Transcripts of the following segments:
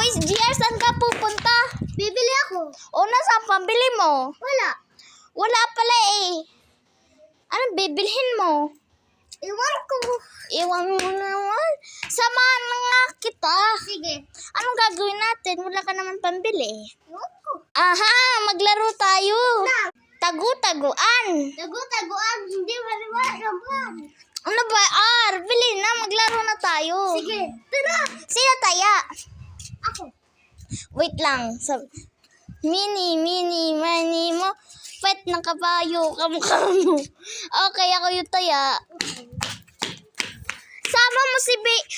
Boys, GR, saan ka pupunta? Bibili ako. O, nasa pambili mo? Wala. Wala pala eh. Anong bibilhin mo? Iwan ko. Iwan mo naman. Samahan na nga kita. Sige. Anong gagawin natin? Wala ka naman pambili. Iwan ko. Aha, maglaro tayo. Na. Tagu-taguan. Tagu-taguan. Hindi maliwanag lang. Ano ba? Bili na. Maglaro na tayo. Sige. Tara. Sino taya? Ako. Wait lang. Mini, mani mo. Pet ng kabayo. Kamukha mo. Okay, ako yung taya.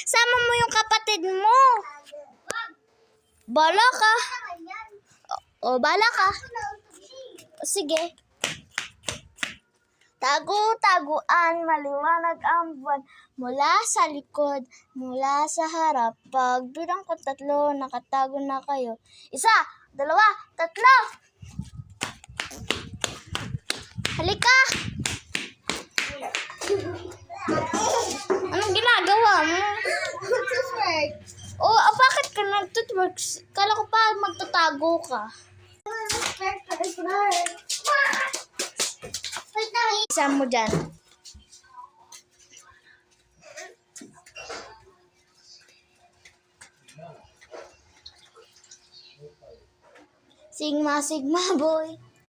Sama mo yung kapatid mo. Bala ka. O, bala ka. Sige. Tagu-taguan, maliwanag ang buwan. Mula sa likod, mula sa harap. Pag bilang ko 3, nakatago na kayo. 1, 2, 3. Halika! Anong ginagawa mo? Bakit ka nag-toothworks? Kala ko pa magtatago ka. Isa mo dyan. Sigma, Sigma boy.